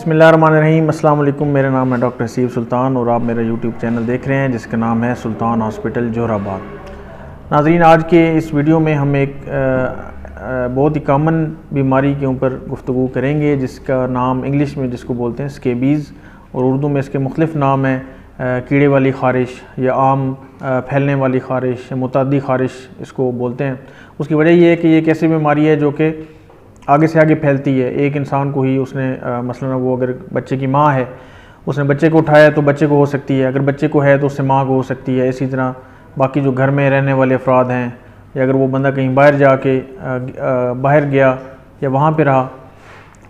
बिस्मिल्लाहिर्रहमानिर्रहीम। अस्सलाम वालेकुम। मेरा नाम है डॉक्टर हसीब सुल्तान और आप मेरा यूट्यूब चैनल देख रहे हैं जिसका नाम है सुल्तान हॉस्पिटल जोहराबाद। नाज़रीन, आज के इस वीडियो में हम एक बहुत ही कॉमन बीमारी के ऊपर गुफ्तगू करेंगे जिसका नाम इंग्लिश में जिसको बोलते हैं स्केबीज़ और उर्दू में इसके मुख्तलिफ़ नाम हैं। कीड़े वाली ख़ारिश या आम फैलने वाली ख़ारिश या मुतअद्दी ख़ारिश इसको बोलते हैं। उसकी वजह यह है कि ये एक ऐसी बीमारी है जो कि आगे से आगे फैलती है। एक इंसान को ही उसने मसलन वो अगर बच्चे की माँ है, उसने बच्चे को उठाया तो बच्चे को हो सकती है, अगर बच्चे को है तो उससे माँ को हो सकती है। इसी तरह बाकी जो घर में रहने वाले अफराद हैं या अगर वो बंदा कहीं बाहर जाके बाहर गया या वहाँ पे रहा,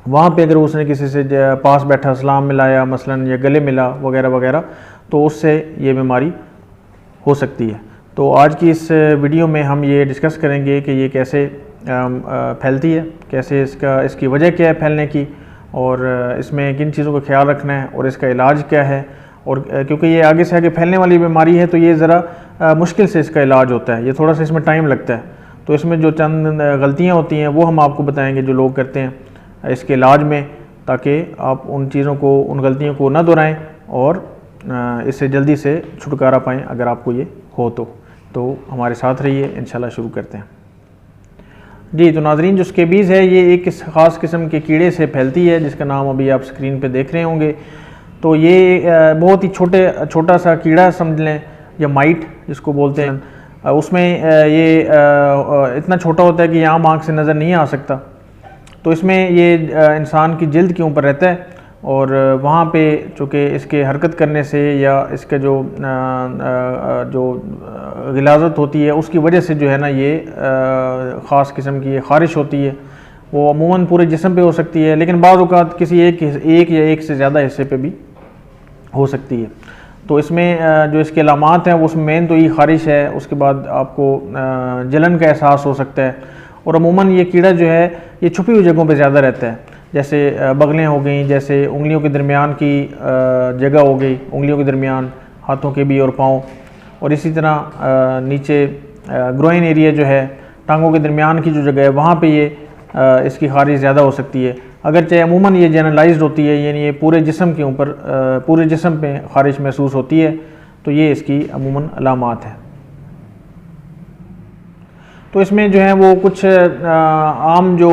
वहाँ पे अगर उसने किसी से पास बैठा सलाम मिलाया मसलन या गले मिला वगैरह वगैरह, तो उससे ये बीमारी हो सकती है। तो आज की इस वीडियो में हम ये डिस्कस करेंगे कि ये कैसे फैलती है, कैसे इसकी वजह क्या है फैलने की, और इसमें किन चीज़ों का ख्याल रखना है और इसका इलाज क्या है। और क्योंकि ये आगे से आगे फैलने वाली बीमारी है तो ये ज़रा मुश्किल से इसका इलाज होता है, ये थोड़ा सा इसमें टाइम लगता है। तो इसमें जो चंद गलतियाँ होती हैं वो हम आपको बताएंगे जो लोग करते हैं इसके इलाज में, ताकि आप उन चीज़ों को, उन गलतियों को ना दोहराएं और इससे जल्दी से छुटकारा पाएँ अगर आपको ये हो तो हमारे साथ रहिए, इंशाल्लाह शुरू करते हैं। जी, तो नाज़रीन, जो स्केबीज़ है ये एक ख़ास किस्म के कीड़े से फैलती है जिसका नाम अभी आप स्क्रीन पे देख रहे होंगे। तो ये बहुत ही छोटा सा कीड़ा समझ लें, या माइट जिसको बोलते हैं। उसमें ये इतना छोटा होता है कि आम आँख से नज़र नहीं आ सकता। तो इसमें ये इंसान की जल्द के ऊपर रहता है और वहाँ पे चूँकि इसके हरकत करने से या इसके जो गिलाज़त होती है उसकी वजह से जो है ना ये ख़ास किस्म की ख़ारिश होती है। वो अमूमन पूरे जिस्म पे हो सकती है, लेकिन बाज़ औक़ात किसी एक या एक से ज़्यादा हिस्से पे भी हो सकती है। तो इसमें जो इसके अलामात हैं वो उसमें मेन तो ये ख़ारिश है, उसके बाद आपको जलन का एहसास हो सकता है। और अमूमन ये कीड़ा जो है ये छुपी हुई जगहों पे ज़्यादा रहता है, जैसे बगलें हो गई, जैसे उंगलियों के दरमियान की जगह हो गई, उंगलियों के दरमियान, हाथों के भी और पाँव, और इसी तरह नीचे ग्रोइन एरिया जो है, टांगों के दरमियान की जो जगह है वहाँ पे ये इसकी ख़ारिश ज़्यादा हो सकती है। अगरचे अमूमन ये जनरलाइज्ड होती है, यानी ये पूरे जिस्म के ऊपर पूरे जिस्म पे ख़ारिश महसूस होती है। तो ये इसकी अमूमन अलामात है। तो इसमें जो है वो कुछ आम जो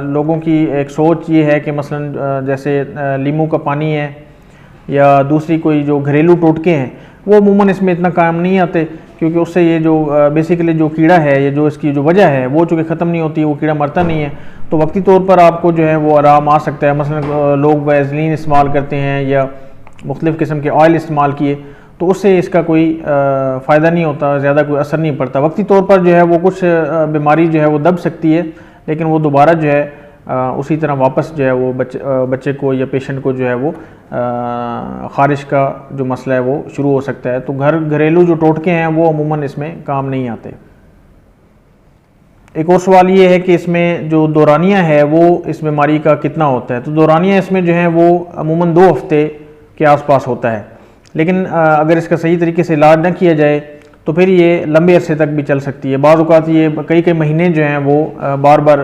लोगों की एक सोच ये है कि मसलन जैसे लीमू का पानी है या दूसरी कोई जो घरेलू टोटके हैं वो अमूमन इसमें इतना काम नहीं आते, क्योंकि उससे ये जो बेसिकली जो कीड़ा है, ये जो इसकी जो वजह है वो चूँकि ख़त्म नहीं होती, वो कीड़ा मरता नहीं है। तो वक्ती तौर पर आपको जो है वो आराम आ सकता है। मसलन लोग वैज़लीन इस्तेमाल करते हैं या मुख्तलिफ़ किस्म के ऑयल इस्तेमाल किए तो उससे इसका कोई फ़ायदा नहीं होता, ज़्यादा कोई असर नहीं पड़ता। वक्ती तौर पर जो है वो कुछ बीमारी जो है वो दब सकती है, लेकिन वो दोबारा जो है उसी तरह वापस जो है वो बच्चे को या पेशेंट को जो है वो ख़ारिश का जो मसला है वो शुरू हो सकता है। तो घरेलू जो टोटके हैं वो अमूमन इसमें काम नहीं आते। एक और सवाल ये है कि इसमें जो दौरानिया है वो इस बीमारी का कितना होता है। तो दौरानिया इसमें जो है वो अमूमन 2 हफ्ते के आसपास होता है, लेकिन अगर इसका सही तरीके से इलाज न किया जाए तो फिर ये लंबे अरसे तक भी चल सकती है। बाज़ औक़ात ये कई महीने जो हैं वो बार बार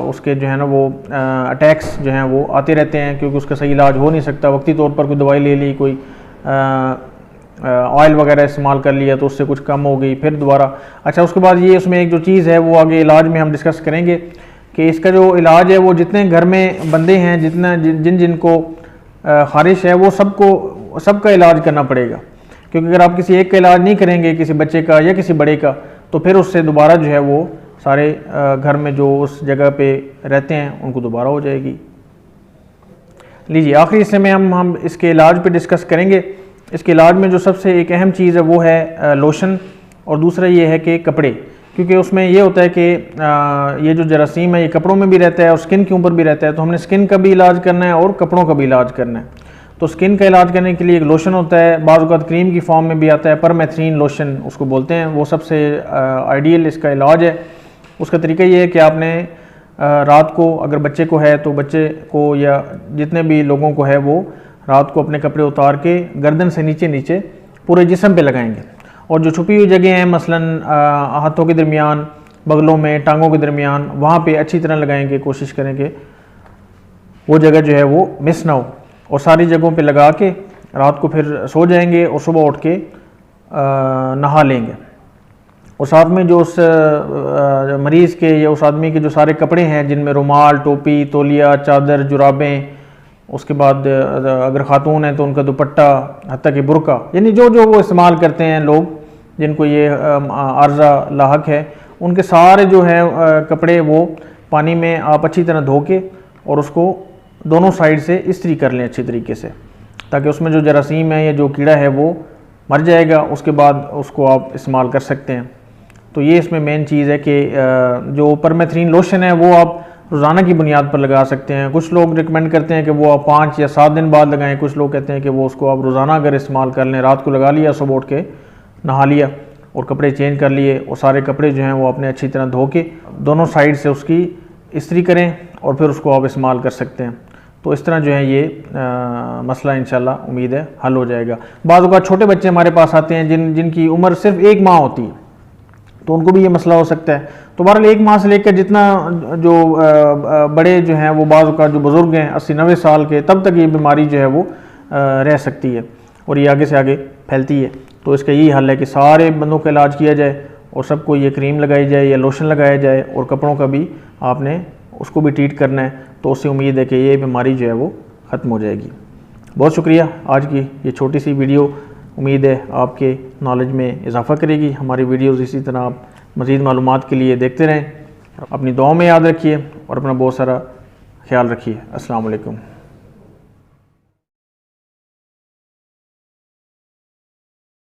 उसके जो है ना वो अटैक्स जो हैं वो आते रहते हैं, क्योंकि उसका सही इलाज हो नहीं सकता। वक्ती तौर पर कोई दवाई ले ली, कोई ऑयल वगैरह इस्तेमाल कर लिया तो उससे कुछ कम हो गई, फिर दोबारा। अच्छा, उसके बाद ये उसमें एक जो चीज़ है वो आगे इलाज में हम डिस्कस करेंगे कि इसका जो इलाज है वो जितने घर में बंदे हैं, जिनको ख़ारिश है वो सबका इलाज करना पड़ेगा। क्योंकि अगर आप किसी एक का इलाज नहीं करेंगे, किसी बच्चे का या किसी बड़े का, तो फिर उससे दोबारा जो है वो सारे घर में जो उस जगह पे रहते हैं उनको दोबारा हो जाएगी। लीजिए, आखिरी हिस्से में हम इसके इलाज पे डिस्कस करेंगे। इसके इलाज में जो सबसे एक अहम चीज़ है वो है लोशन, और दूसरा ये है कि कपड़े, क्योंकि उसमें ये होता है कि ये जो जरासीम है ये कपड़ों में भी रहता है और स्किन के ऊपर भी रहता है। तो हमने स्किन का भी इलाज करना है और कपड़ों का भी इलाज करना है। तो स्किन का इलाज करने के लिए एक लोशन होता है, बाज़ औक़ात क्रीम की फॉर्म में भी आता है, परमेथ्रीन लोशन उसको बोलते हैं। वो सबसे आइडियल इसका इलाज है। उसका तरीका ये है कि आपने रात को, अगर बच्चे को है तो बच्चे को या जितने भी लोगों को है वो रात को अपने कपड़े उतार के गर्दन से नीचे पूरे जिस्म पे लगाएंगे, और जो छुपी हुई जगह हैं मसलन हाथों के दरमियान, बगलों में, टांगों के दरमियान, वहाँ पे अच्छी तरह लगाएंगे। कोशिश करेंगे वो जगह जो है वो मिस ना हो, और सारी जगहों पे लगा के रात को फिर सो जाएंगे और सुबह उठ के नहा लेंगे। और साथ में जो उस मरीज़ के या उस आदमी के जो सारे कपड़े हैं जिनमें रुमाल, टोपी, तौलिया, चादर, जुराबें, उसके बाद अगर ख़ातून है तो उनका दुपट्टा, हत्ता कि बुर्का, यानी जो जो वो इस्तेमाल करते हैं लोग जिनको ये आर्जा लाहक है, उनके सारे जो है कपड़े वो पानी में आप अच्छी तरह धो के और उसको दोनों साइड से इस्त्री कर लें अच्छी तरीके से, ताकि उसमें जो जरासीम है या जो कीड़ा है वो मर जाएगा। उसके बाद उसको आप इस्तेमाल कर सकते हैं। तो ये इसमें मेन चीज़ है कि जो परमेथ्रीन लोशन है वो आप रोज़ाना की बुनियाद पर लगा सकते हैं। कुछ लोग रिकमेंड करते हैं कि वो आप 5 या 7 दिन बाद लगाएं। कुछ लोग कहते हैं कि वो उसको आप रोज़ाना अगर इस्तेमाल कर लें, रात को लगा लिया, सुबह उठ के नहा लिया और कपड़े चेंज कर लिए, और सारे कपड़े जो हैं वो आपने अच्छी तरह धो के दोनों साइड से उसकी इस्त्री करें और फिर उसको आप इस्तेमाल कर सकते हैं। तो इस तरह जो है ये मसला इंशाल्लाह उम्मीद है हल हो जाएगा। बाज़ औक़ात छोटे बच्चे हमारे पास आते हैं जिनकी उम्र सिर्फ 1 माह होती है, तो उनको भी ये मसला हो सकता है। तो बहरहाल 1 माह से लेकर जितना जो बड़े जो हैं वो बाज़ औक़ात जो बुज़ुर्ग हैं 80-90 साल के, तब तक ये बीमारी जो है वो रह सकती है और ये आगे से आगे फैलती है। तो इसका यही हल है कि सारे बंदों का इलाज किया जाए और सबको ये क्रीम लगाई जाए या लोशन लगाया जाए, और कपड़ों का भी आपने उसको भी ट्रीट करना है। तो उससे उम्मीद है कि ये बीमारी जो है वो ख़त्म हो जाएगी। बहुत शुक्रिया। आज की ये छोटी सी वीडियो उम्मीद है आपके नॉलेज में इजाफ़ा करेगी। हमारी वीडियोज़ इसी तरह आप मज़ीद मालूमात के लिए देखते रहें। अपनी दुआओं में याद रखिए और अपना बहुत सारा ख्याल रखिए। अस्सलाम वालेकुम।